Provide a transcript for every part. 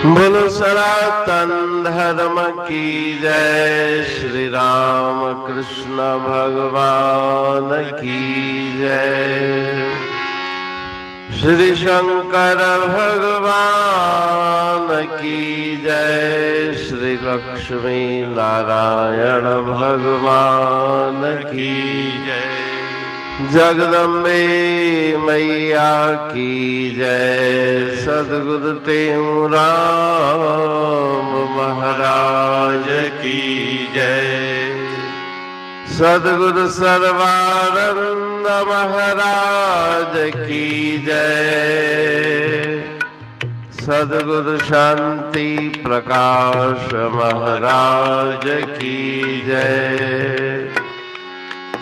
बोलो सनातन धर्म की जय। श्री राम कृष्ण भगवान की जय। श्री शंकर भगवान की जय। श्री लक्ष्मी नारायण भगवान की जय। जगदम्बे मैया की जय। सद्गुरु टेऊराम महाराज की जय। सद्गुरु सर्वानंद महाराज की जय। सद्गुरु शांति प्रकाश महाराज की जय।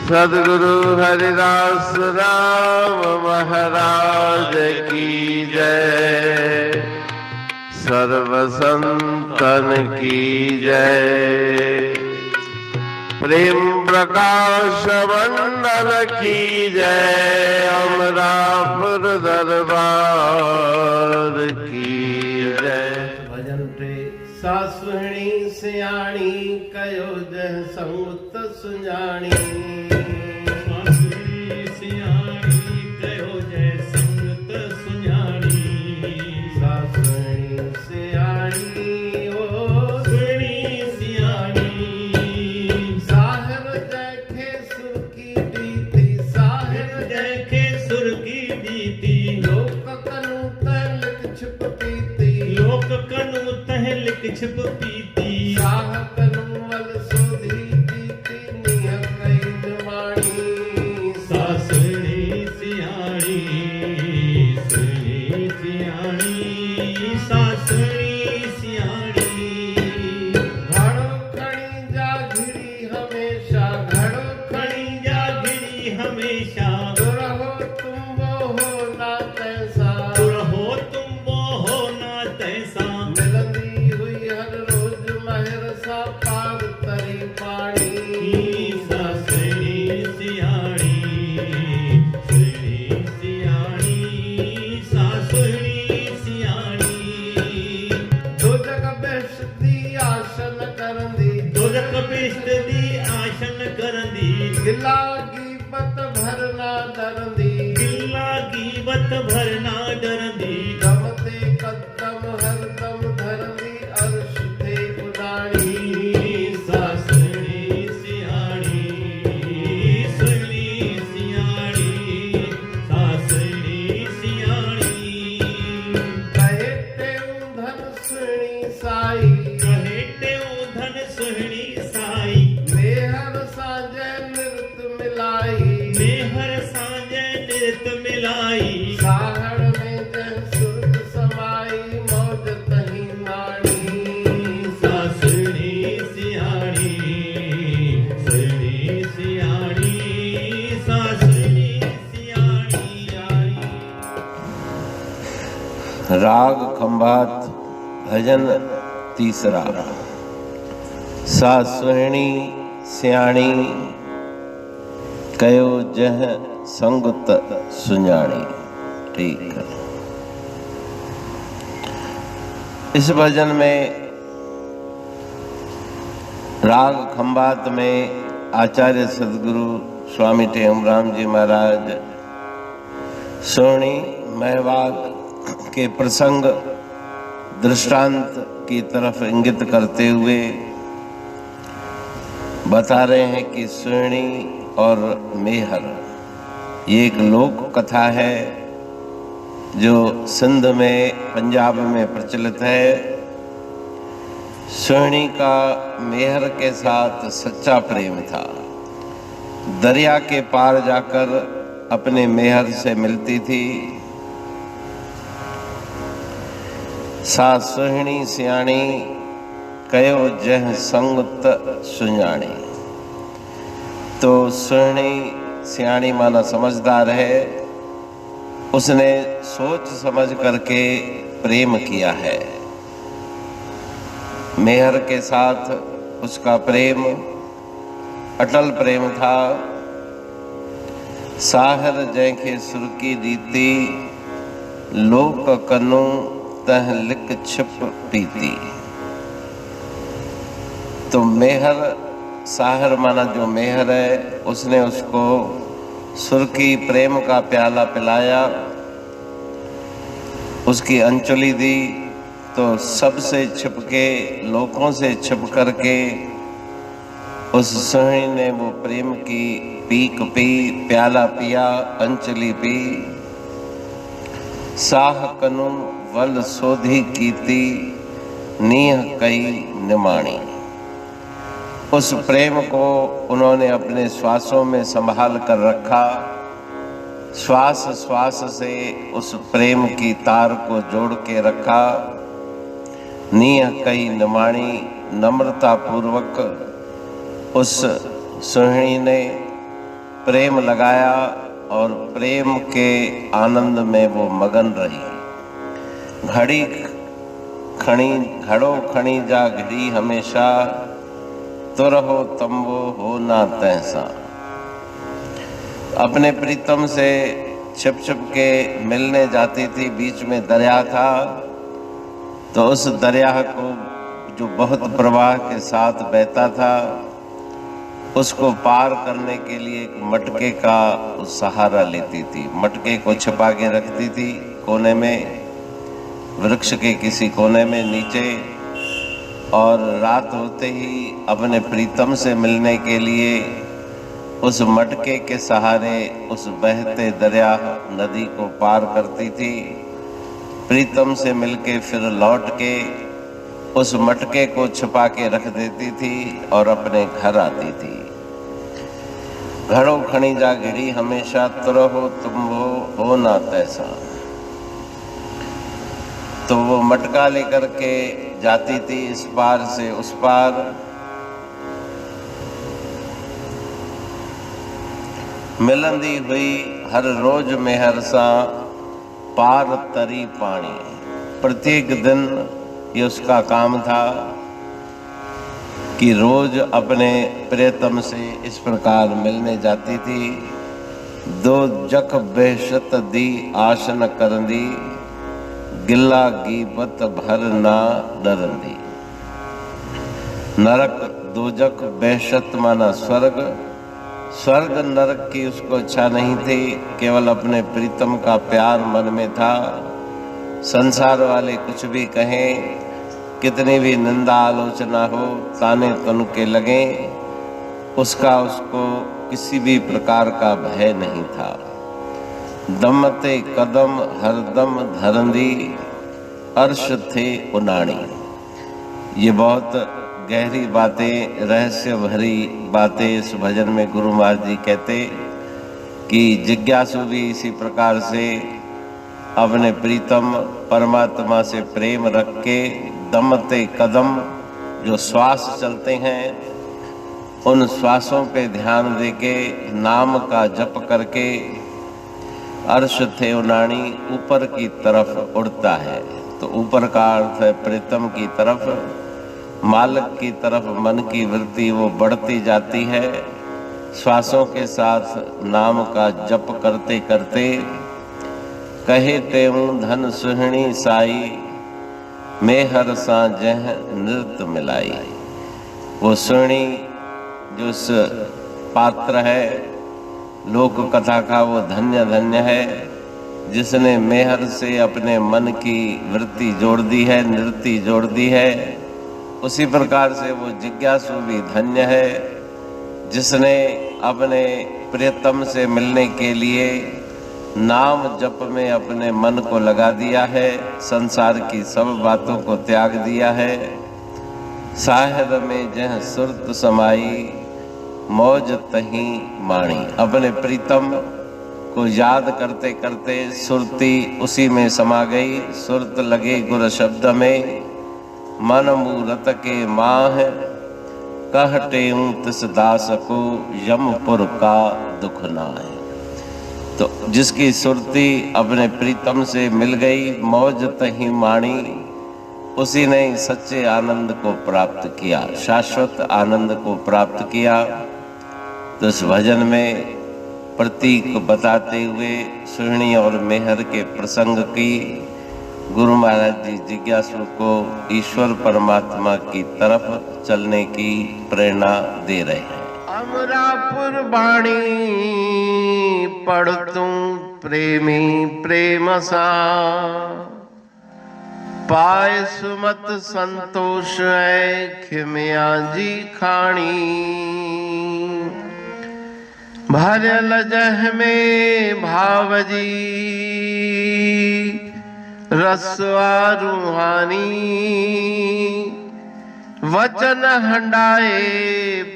सद्गुरु हरिदास राम महाराज की जय। सर्व संतन की जय। प्रेम प्रकाश मंडल की जय। अमरापुर दरबार की जय। भजन टे सासुणी सियाणी कयो जह संगत सुजाणी। सासुणी सियाणी कयो जह संगत सुजाणी। सासुणी सियाणी ओ सुणी सियाणी। साहिब जैखे सुर की बीती। साहिब जैखे सुर की बीती। लोक कनु तलिक छिप पीती। लोक कनु तहलिक छिप पीती। साह कनु वल सोधी पीती। निह कई जवाणी। सासुणी सियाणी सुणी सियाणी। सासुणी सियाणी। घड़ो खड़ी जा घिड़ी हमेशा। घड़ो खड़ी जा गिरी हमेशा। रहो तुम वो हो ना तैसा। रहो तुम वो हो ना तैसा। मिलंदी हुई हर रोज महर सा पार तरी पानी। सासुणी सियाणी सुणी सियाणी। सासुणी सियाणी। दो जग बेशदी आसन करंदी। दोजक बिष्ट दी आशन करंदी। गिला गीबत भरना डरंदी। गिल्ला गीबत भरना डरंदी। गमते कदम हरदम धरंदी। अर्श थे उडाणी। सासुणी सियाणी सुणी सियाणी। सासुणी सियाणी। कहे टेऊ धन सुणी साई। कहे टेऊ धन सुहणी साई। मेहर साजे नृत मिलाई। मेहर साँझ नृत मिलाई। साहड़ में जह सुरत समाई। मौज तही माणी। सासुणी सियाणी सुणी सियाणी। सासुणी सियाणी। राग खंभात भजन तीसरा। सासुणी सियाणी कयो जह संगत सुजाणी। ठीक है। इस भजन में राग खंभात में आचार्य सदगुरु स्वामी टेऊराम जी महाराज सोनी महवाग के प्रसंग दृष्टांत की तरफ इंगित करते हुए बता रहे हैं कि सुणी और मेहर ये एक लोक कथा है जो सिंध में पंजाब में प्रचलित है। सुणी का मेहर के साथ सच्चा प्रेम था। दरिया के पार जाकर अपने मेहर से मिलती थी। सासुणी सियाणी कयो जह संगत सुजाणी। तो सुणी सियाणी माना समझदार है। उसने सोच समझ करके प्रेम किया है। मेहर के साथ उसका प्रेम अटल प्रेम था। साहर जंहिंखे सुरकी दीती लोक कनु तह लिक छिप पीती। तो मेहर, साहर माना जो मेहर है, उसने उसको सुर्खी प्रेम का प्याला पिलाया, उसकी अंचुली दी, तो सबसे छिपके, लोगों से छिप करके उस सुहिणी ने वो प्रेम की पीक पी, प्याला पिया, अंचली पी। साह कनु वल सोधी कीती, नीह कई निमाणी। उस प्रेम को उन्होंने अपने श्वासों में संभाल कर रखा। श्वास श्वास से उस प्रेम की तार को जोड़ के रखा। नीह कई निमाणी, नम्रता पूर्वक उस सुहिणी ने प्रेम लगाया और प्रेम के आनंद में वो मगन रही। घड़ी खणी घड़ो खणी जा घड़ी हमेशा, तुर हो तंबो हो ना तैसा। अपने प्रीतम से छिप छिप के मिलने जाती थी। बीच में दरिया था, तो उस दरिया को जो बहुत प्रवाह के साथ बहता था, उसको पार करने के लिए एक मटके का सहारा लेती थी। मटके को छिपा के रखती थी कोने में, वृक्ष के किसी कोने में नीचे, और रात होते ही अपने प्रीतम से मिलने के लिए उस मटके के सहारे उस बहते दरिया नदी को पार करती थी। प्रीतम से मिलके फिर लौट के उस मटके को छिपा के रख देती थी और अपने घर आती थी। घड़ो खणी जा घड़ी हमेशा, तुर हो तुम हो ना तैसा। तो वो मटका लेकर के जाती थी इस पार से उस पार। मिलंदी हुई हर रोज मेहर सा, पार तरी पानी। प्रत्येक दिन ये उसका काम था कि रोज अपने प्रियतम से इस प्रकार मिलने जाती थी। दो जख बेशत दी आशन करंदी, गिल्ला गीबत भर ना डरंदी। नरक दोजक बेशत माना स्वर्ग, स्वर्ग नरक की उसको इच्छा नहीं थी, केवल अपने प्रीतम का प्यार मन में था। संसार वाले कुछ भी कहें, कितनी भी निंदा आलोचना हो, ताने तुनके लगे, उसका उसको किसी भी प्रकार का भय नहीं था। दमते कदम हरदम धरंदी, अर्श थे उनाणी। ये बहुत गहरी बातें, रहस्य भरी बातें इस भजन में गुरु महाराज जी कहते कि जिज्ञासु भी इसी प्रकार से अपने प्रीतम परमात्मा से प्रेम रख के दमते कदम, जो श्वास चलते हैं, उन श्वासों पे ध्यान देके नाम का जप करके अर्श थे उनाणी, ऊपर की तरफ उड़ता है। तो ऊपर का अर्थ है प्रीतम की तरफ, मालिक की तरफ मन की वृत्ति वो बढ़ती जाती है। श्वासों के साथ नाम का जप करते करते कहे तेऊं धन सुहिणी साई, मेहर सा जह नृत्य मिलाई। वो सुहिणी जो उस पात्र है लोक कथा का, वो धन्य धन्य है जिसने मेहर से अपने मन की वृत्ति जोड़ दी है, नृत्य जोड़ दी है। उसी प्रकार से वो जिज्ञासु भी धन्य है जिसने अपने प्रियतम से मिलने के लिए नाम जप में अपने मन को लगा दिया है, संसार की सब बातों को त्याग दिया है। साहिर में जह सुरत समाई, मौज तही माणी। अपने प्रीतम को याद करते करते सुरती उसी में समा गई। सुरत लगे गुर शब्द में, मन मूरत के माह, कहते तिस दास को यमपुर का दुख नाय। तो जिसकी सुरती अपने प्रीतम से मिल गई, मौज तही माणी, उसी ने सच्चे आनंद को प्राप्त किया, शाश्वत आनंद को प्राप्त किया। तो इस भजन में प्रतीक बताते हुए सुहिणी और मेहर के प्रसंग की गुरु महाराज जी जिज्ञासु को ईश्वर परमात्मा की तरफ चलने की प्रेरणा दे रहे हैं। अमरापुर बाणी पढ़तूं प्रेमी प्रेम सा, पाए सुमत संतोष है खिमिया जी खाणी। भरल जह में भावजी रसवा रूहानी, वचन हंडाए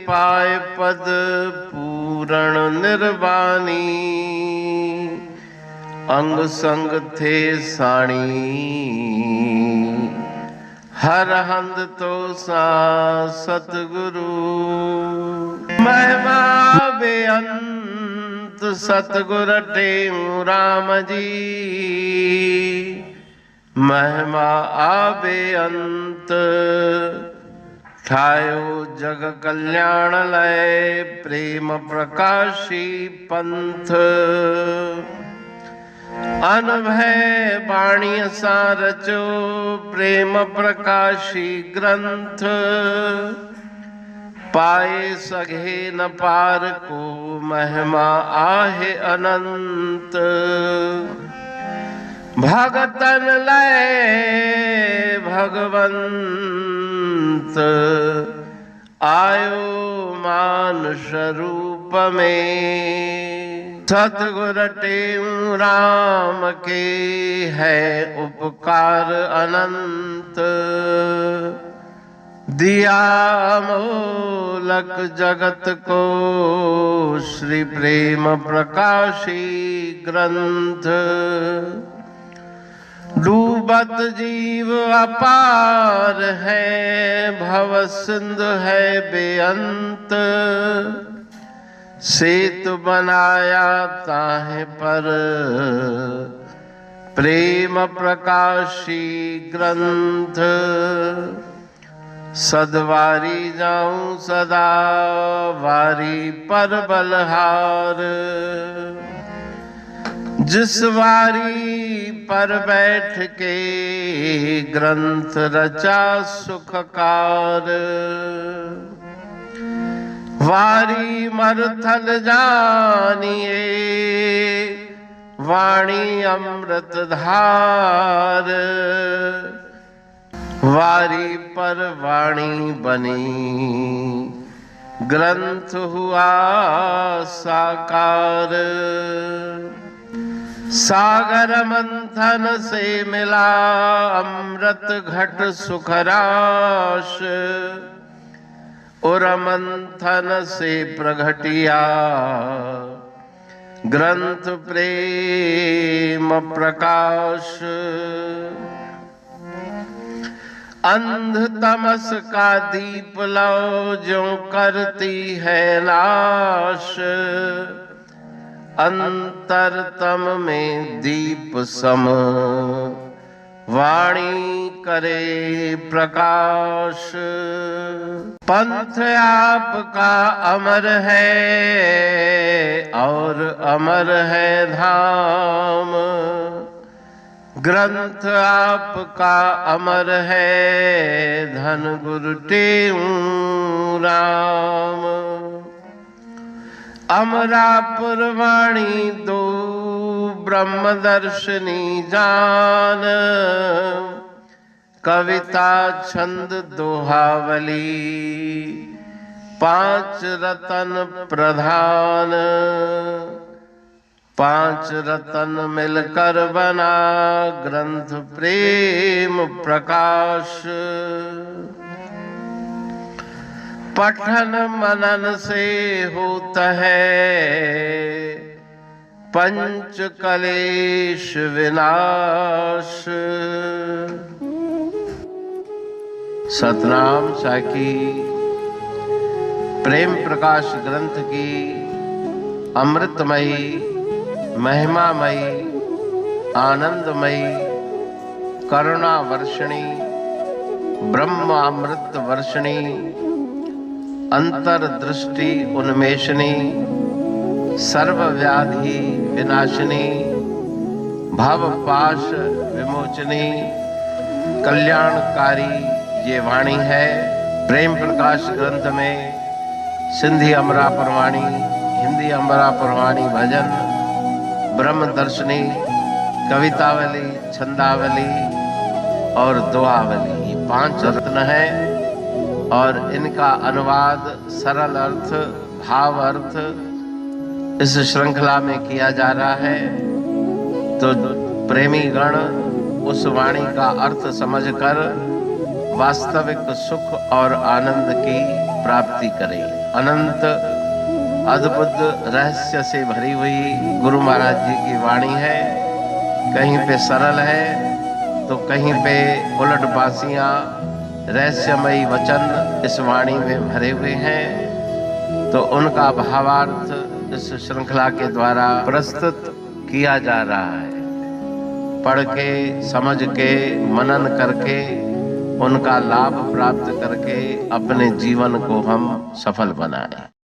पाए पद पूरण निर्वाणी। अंग संग थे साणी हर हंद तो सा सतगुरु। महिमा बेअंत सतगुर टेऊ राम जी, महिमा आबे अंत ठायो जग कल्याण लय प्रेम प्रकाशी पंथ। अनभय बाणी सा रचो प्रेम प्रकाशी ग्रंथ। पाए सघे न पार को महिमा आहे अनंत। भगतन लय भगवंत आयो मानुष रूप में। सतगुर टेऊ राम के है उपकार अनंत। दिया मोलक जगत को श्री प्रेम प्रकाशी ग्रंथ। डूबत जीव अपार है भव सिंधु है बेअंत। सेतु बनाया ताहे पर प्रेम प्रकाशी ग्रंथ। सदवारी जाऊं सदा वारी पर बलहार। जिस वारी पर बैठ के ग्रंथ रचा सुखकार। वारी मरथल जानिए वाणी अमृत धार। वारी पर वाणी बनी ग्रंथ हुआ साकार। सागर मंथन से मिला अमृत घट सुखराश। और मंथन से प्रगटिया ग्रंथ प्रेम प्रकाश। अंध तमस का दीप लो जो करती है नाश। अंतरतम में दीप सम वाणी करे प्रकाश। पंथ आपका अमर है और अमर है धाम। ग्रंथ आपका अमर है धन गुरु टेऊ राम। अमरापुर वाणी दो ब्रह्मदर्शनी जान। कविता छंद दोहावली पांच रतन प्रधान। पांच रतन मिलकर बना ग्रंथ प्रेम प्रकाश। पठन मनन से होता है पंच कलेश विनाश। सतनाम साखी प्रेम प्रकाश ग्रंथ की अमृतमयी महिमामयी आनंदमयी करुणा वर्षिणी ब्रह्मामृत वर्षिणी अंतर्दृष्टि उन्मेषणी सर्व व्याधि विनाशिनी भव पाश विमोचनी विमोचनी कल्याणकारी ये वाणी है। प्रेम प्रकाश ग्रंथ में सिंधी अमरा परवाणी, हिंदी अमरा परवाणी भजन, ब्रह्म दर्शनी, कवितावली, छंदावली और दुआवली, ये 5 रत्न है और इनका अनुवाद सरल अर्थ, भाव अर्थ इस श्रृंखला में किया जा रहा है। तो प्रेमी गण उस वाणी का अर्थ समझकर वास्तविक सुख और आनंद की प्राप्ति करें। अनंत अद्भुत रहस्य से भरी हुई गुरु महाराज जी की वाणी है। कहीं पे सरल है तो कहीं पे उलट बासियां, रहस्यमयी वचन इस वाणी में भरे हुए हैं। तो उनका भावार्थ इस श्रृंखला के द्वारा प्रस्तुत किया जा रहा है। पढ़ के, समझ के, मनन करके, उनका लाभ प्राप्त करके अपने जीवन को हम सफल बनाएं।